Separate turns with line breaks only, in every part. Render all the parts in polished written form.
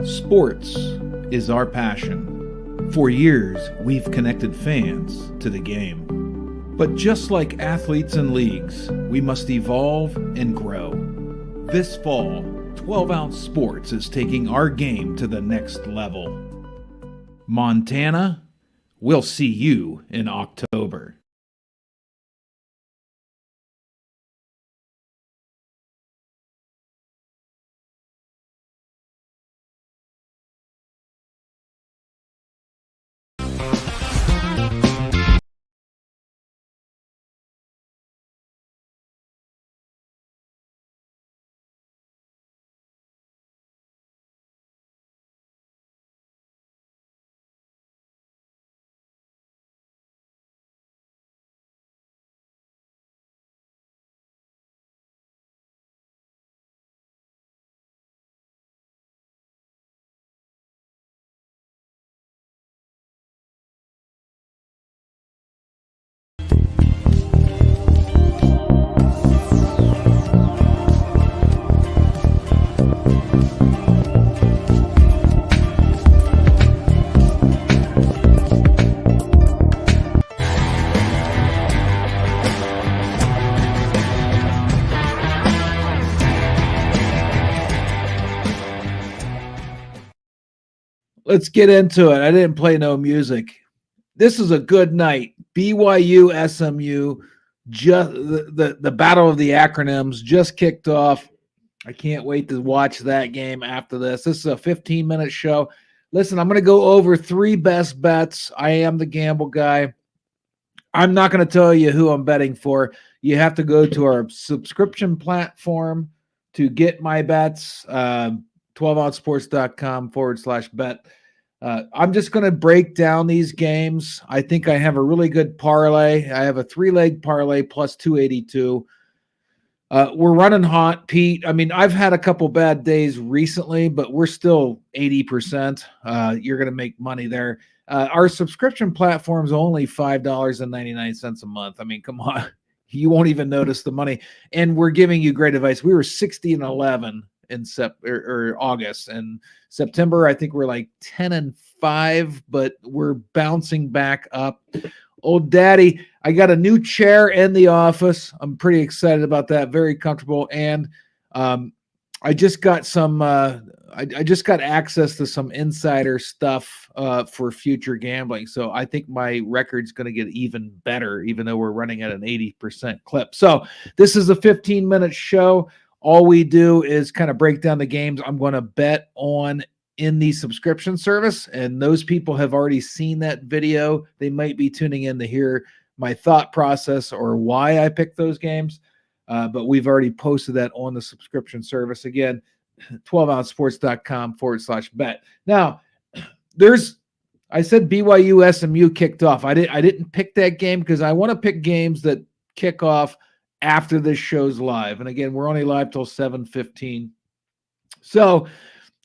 Sports is our passion. For years, we've connected fans to the game. But just like athletes and leagues, we must evolve and grow. This fall, 12 Ounce Sports is taking our game to the next level. Montana, we'll see you in October. Let's get into it. I didn't play no music. This is a good night. BYU SMU, just the battle of the acronyms just kicked off. I can't wait to watch that game after this. This is a 15-minute show. Listen, I'm going to go over 3 best bets. I am the gamble guy. I'm not going to tell you who I'm betting for. You have to go to our subscription platform to get my bets, 12ouncesports.com/bet. I'm just going to break down these games. I think I have a really good parlay. I have a 3-leg parlay plus 282. We're running hot, Pete. I mean, I've had a couple bad days recently, but we're still 80%. You're going to make money there. Our subscription platform is only $5.99 a month. I mean, come on. You won't even notice the money. And we're giving you great advice. We were 60-11 in August, and September I think we're like 10-5, but we're bouncing back up. Old daddy, I got a new chair in the office. I'm pretty excited about that. Very comfortable. And I just got some I just got access to some insider stuff for future gambling. So I think my record's going to get even better, even though we're running at an 80% clip. So this is a 15-minute show. All we do is kind of break down the games I'm going to bet on in the subscription service. And those people have already seen that video. They might be tuning in to hear my thought process or why I picked those games. But we've already posted that on the subscription service. Again, 12ouncesports.com/bet. Now, I said BYU SMU kicked off. I didn't pick that game because I want to pick games that kick off after this show's live. And again, we're only live till 7:15. So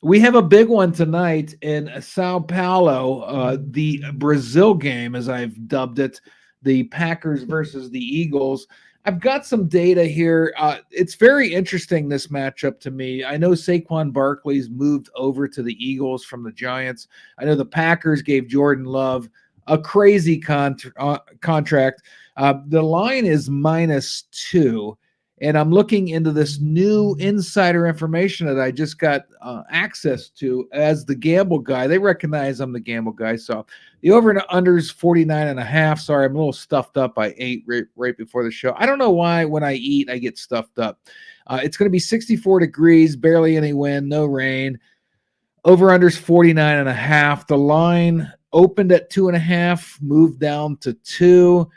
we have a big one tonight in Sao Paulo, the Brazil game, as I've dubbed it, the Packers versus the Eagles. I've got some data here. It's very interesting, this matchup to me. I know Saquon Barkley's moved over to the Eagles from the Giants. I know the Packers gave Jordan Love a crazy contract. The line is -2. And I'm looking into this new insider information that I just got access to as the gamble guy. They recognize I'm the gamble guy. So the over and under is 49.5. Sorry, I'm a little stuffed up. I ate right before the show. I don't know why when I eat, I get stuffed up. It's going to be 64 degrees, barely any wind, no rain. Over under is 49.5. The line opened at 2.5, moved down to 2.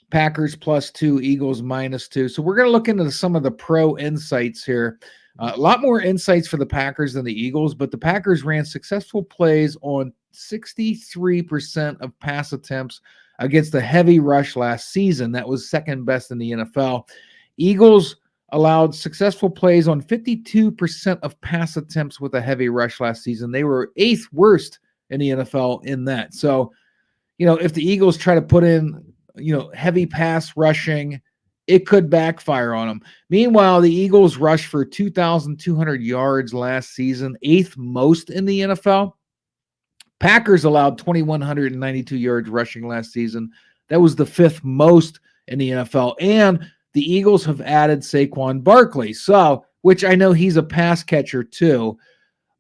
Packers +2, Eagles -2. So we're going to look into some of the pro insights here. A lot more insights for the Packers than the Eagles, but the Packers ran successful plays on 63% of pass attempts against a heavy rush last season. That was second best in the NFL. Eagles allowed successful plays on 52% of pass attempts with a heavy rush last season. They were 8th worst in the NFL in that. So, if the Eagles try to put in heavy pass rushing it could backfire on them. Meanwhile, the Eagles rushed for 2,200 yards last season, 8th most in the NFL. Packers allowed 2,192 yards rushing last season. That was the 5th most in the NFL. And the Eagles have added Saquon Barkley, which I know he's a pass catcher too.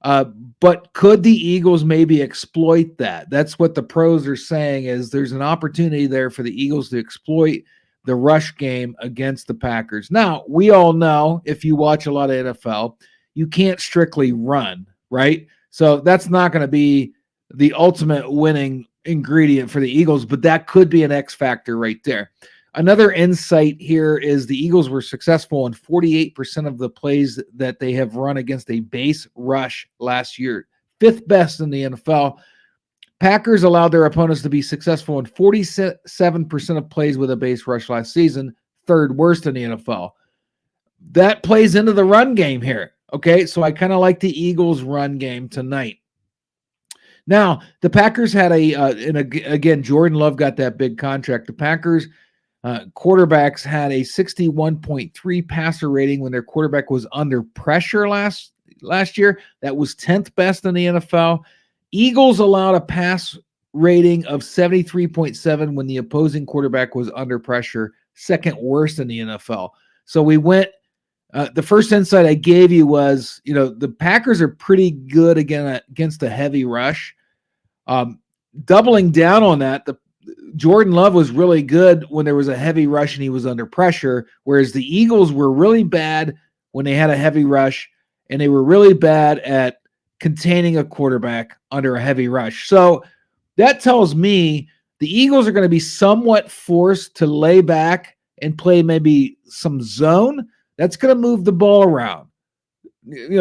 But could the Eagles maybe exploit that? That's what the pros are saying, is there's an opportunity there for the Eagles to exploit the rush game against the Packers. Now, we all know, if you watch a lot of NFL, you can't strictly run, right? So that's not going to be the ultimate winning ingredient for the Eagles, but that could be an X factor right there. Another insight here is the Eagles were successful in 48% of the plays that they have run against a base rush last year, 5th best in the NFL. Packers allowed their opponents to be successful in 47% of plays with a base rush last season, 3rd worst in the NFL. That plays into the run game here. Okay, so I kind of like the Eagles' run game tonight. Now, the Packers had again, Jordan Love got that big contract. The Packers quarterbacks had a 61.3 passer rating when their quarterback was under pressure last year. That was 10th best in the NFL. Eagles allowed a pass rating of 73.7 when the opposing quarterback was under pressure, 2nd worst in the NFL. So we went, the first insight I gave you was, the Packers are pretty good against a heavy rush. Doubling down on that, Jordan Love was really good when there was a heavy rush and he was under pressure, whereas the Eagles were really bad when they had a heavy rush, and they were really bad at containing a quarterback under a heavy rush. So that tells me the Eagles are going to be somewhat forced to lay back and play maybe some zone. That's going to move the ball around.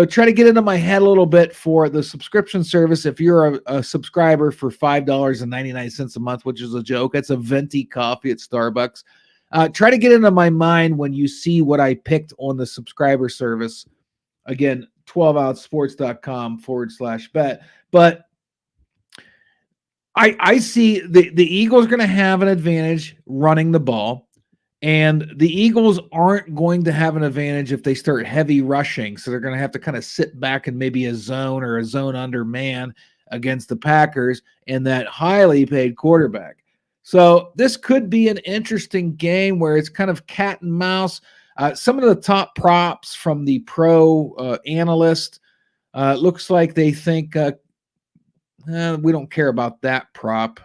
Try to get into my head a little bit for the subscription service. If you're a subscriber for $5.99 a month, which is a joke, that's a venti coffee at Starbucks. Try to get into my mind when you see what I picked on the subscriber service. Again, 12outsports.com/bet. But I see the Eagles are going to have an advantage running the ball. And the Eagles aren't going to have an advantage if they start heavy rushing. So they're going to have to kind of sit back in maybe a zone or a zone under man against the Packers and that highly paid quarterback. So this could be an interesting game where it's kind of cat and mouse. Some of the top props from the pro analyst looks like they think we don't care about that prop.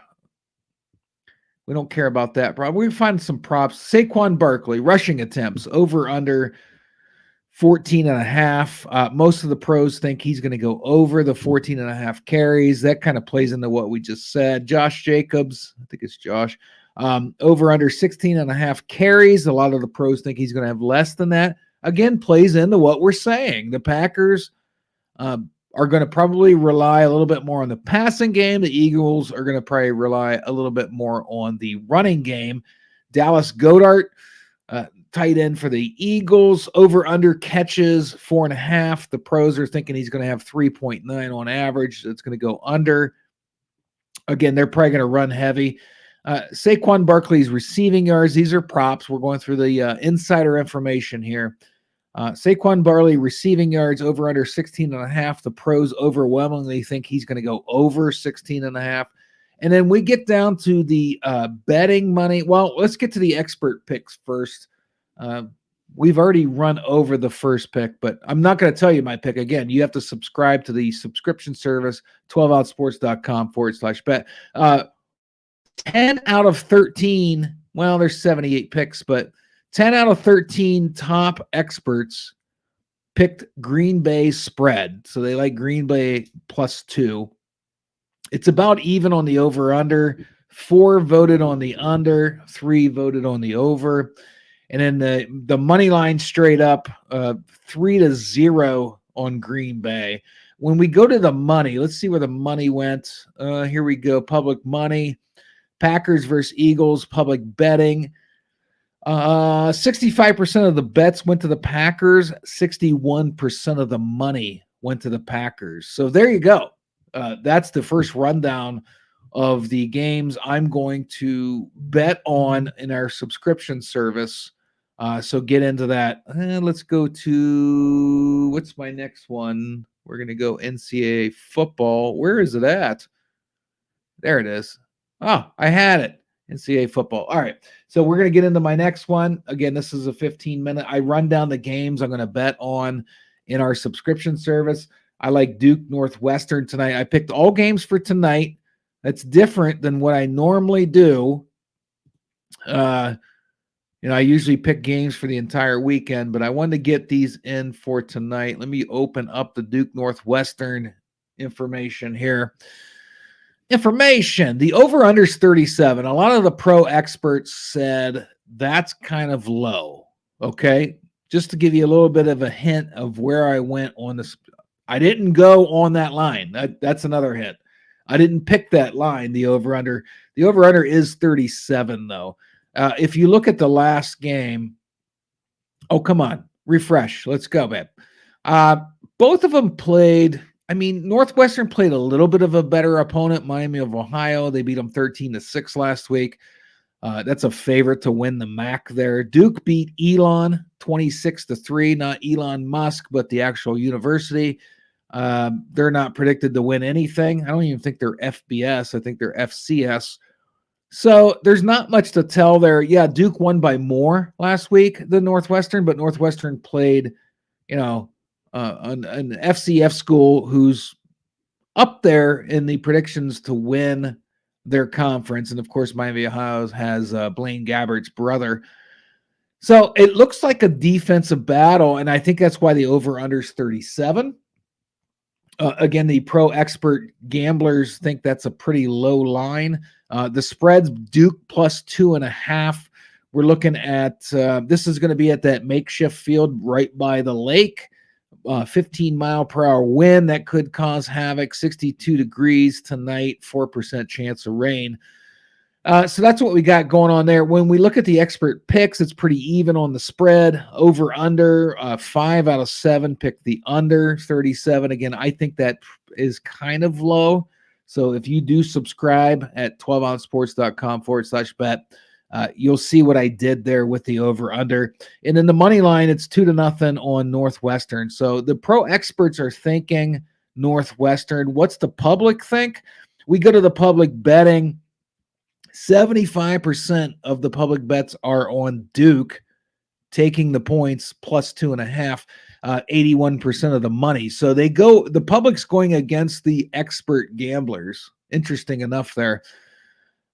We don't care about that prop. We find some props. Saquon Barkley, rushing attempts, over under 14.5. Most of the pros think he's going to go over the 14.5 carries. That kind of plays into what we just said. Josh Jacobs, I think it's Josh, over under 16.5 carries. A lot of the pros think he's going to have less than that. Again, plays into what we're saying. The Packers are going to probably rely a little bit more on the passing game. The Eagles are going to probably rely a little bit more on the running game. Dallas Goedert, tight end for the Eagles, over under catches 4.5. The pros are thinking he's going to have 3.9 on average. It's going to go under. Again, they're probably going to run heavy. Saquon Barkley's receiving yards, these are props. We're going through the insider information here. Saquon Barkley receiving yards over under 16.5. The pros overwhelmingly think he's going to go over 16.5. And then we get down to the betting money. Well, let's get to the expert picks first. We've already run over the first pick, but I'm not going to tell you my pick. Again, you have to subscribe to the subscription service, 12outsports.com/bet. 10 out of 13, well, there's 78 picks, but 10 out of 13 top experts picked Green Bay spread. So they like Green Bay +2. It's about even on the over-under. 4 voted on the under, 3 voted on the over. And then the money line straight up, 3-0 on Green Bay. When we go to the money, let's see where the money went. Here we go. Public money. Packers versus Eagles, public betting. 65% of the bets went to the Packers. 61% of the money went to the Packers. So there you go. That's the first rundown of the games I'm going to bet on in our subscription service So get into that. Let's go to, what's my next one? We're going to go NCAA football. Where is it at? There it is. Oh, I had it. NCAA football. All right. So we're going to get into my next one. Again, this is a 15-minute. I run down the games I'm going to bet on in our subscription service. I like Duke Northwestern tonight. I picked all games for tonight. That's different than what I normally do. I usually pick games for the entire weekend, but I wanted to get these in for tonight. Let me open up the Duke Northwestern information here. The over-under is 37. A lot of the pro experts said that's kind of low, okay? Just to give you a little bit of a hint of where I went on this. I didn't go on that line. That's another hint. I didn't pick that line, the over-under. The over-under is 37, though. If you look at the last game, oh, come on, refresh. Let's go, man. Both of them played. I mean, Northwestern played a little bit of a better opponent, Miami of Ohio. They beat them 13-6 last week. That's a favorite to win the MAC there. Duke beat Elon 26-3, not Elon Musk, but the actual university. They're not predicted to win anything. I don't even think they're FBS. I think they're FCS. So there's not much to tell there. Yeah, Duke won by more last week than Northwestern, but Northwestern played, an FCF school who's up there in the predictions to win their conference. And of course, Miami of Ohio has Blaine Gabbert's brother. So it looks like a defensive battle, and I think that's why the over-under is 37. Again, the pro expert gamblers think that's a pretty low line. The spread's Duke plus 2.5. We're looking at, this is going to be at that makeshift field right by the lake. 15-mile-per-hour wind that could cause havoc. 62 degrees tonight, 4% chance of rain. So that's what we got going on there. When we look at the expert picks, it's pretty even on the spread. Over under, 5 out of 7 pick the under 37. Again, I think that is kind of low. So if you do subscribe at 12ouncesports.com/bet, you'll see what I did there with the over under. And then the money line, it's 2-0 on Northwestern. So the pro experts are thinking Northwestern. What's the public think? We go to the public betting. 75% of the public bets are on Duke taking the points plus 2.5, 81% of the money. So the public's going against the expert gamblers. Interesting enough there.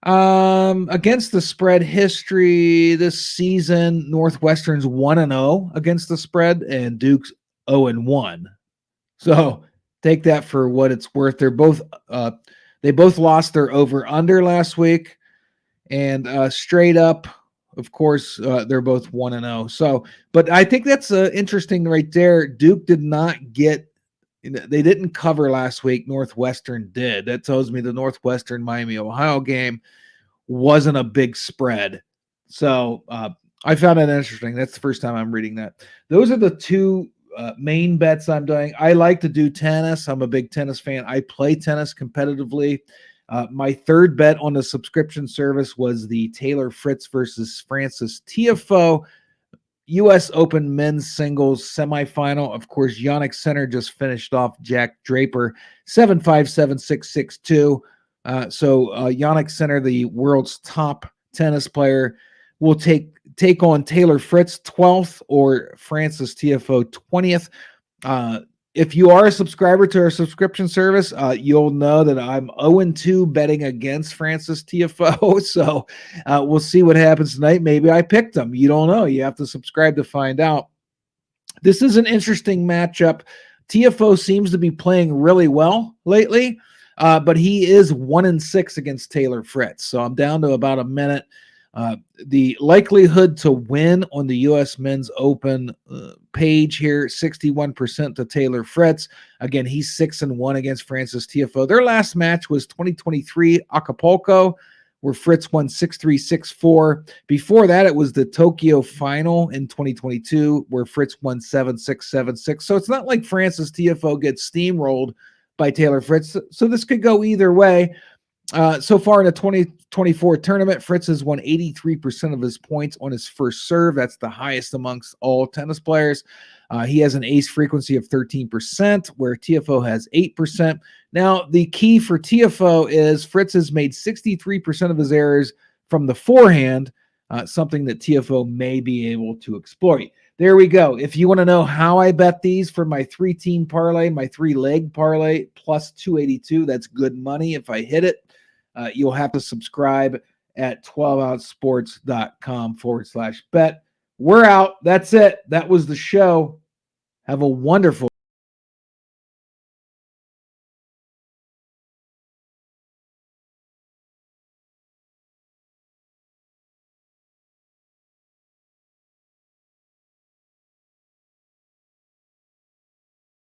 Against the spread history this season, Northwestern's 1-0 against the spread and Duke's 0-1. So take that for what it's worth. They both lost their over under last week. And straight up, of course, they're both 1-0. So, but I think that's interesting right there. Duke did not they didn't cover last week. Northwestern did. That tells me the Northwestern Miami Ohio game wasn't a big spread. So I found that interesting. That's the first time I'm reading that. Those are the two main bets I'm doing. I like to do tennis. I'm a big tennis fan. I play tennis competitively. My third bet on the subscription service was the Taylor Fritz versus Frances Tiafoe U.S. Open men's singles semifinal. Of course, Yannick Sinner just finished off Jack Draper 7-5, 7-6, 6-2. So Yannick Sinner, the world's top tennis player, will take on Taylor Fritz 12th or Frances Tiafoe 20th. If you are a subscriber to our subscription service, you'll know that I'm 0-2 betting against Frances Tiafoe. So we'll see what happens tonight. Maybe I picked them. You don't know. You have to subscribe to find out. This is an interesting matchup. Tiafoe seems to be playing really well lately, but he is 1-6 against Taylor Fritz. So I'm down to about a minute. The likelihood to win on the U.S. Men's Open page here, 61% to Taylor Fritz. Again, he's 6-1 against Frances Tiafoe. Their last match was 2023 Acapulco, where Fritz won 6-3, 6-4. Before that, it was the Tokyo final in 2022, where Fritz won 7-6, 7-6. So it's not like Frances Tiafoe gets steamrolled by Taylor Fritz. So this could go either way. So far in the 2024 tournament, Fritz has won 83% of his points on his first serve. That's the highest amongst all tennis players. He has an ace frequency of 13%, where TFO has 8%. Now, the key for TFO is Fritz has made 63% of his errors from the forehand, something that TFO may be able to exploit. There we go. If you want to know how I bet these for my 3-team parlay, my 3-leg parlay, plus 282, that's good money if I hit it. You'll have to subscribe at 12ouncesports.com/bet. We're out. That's it. That was the show. Have a wonderful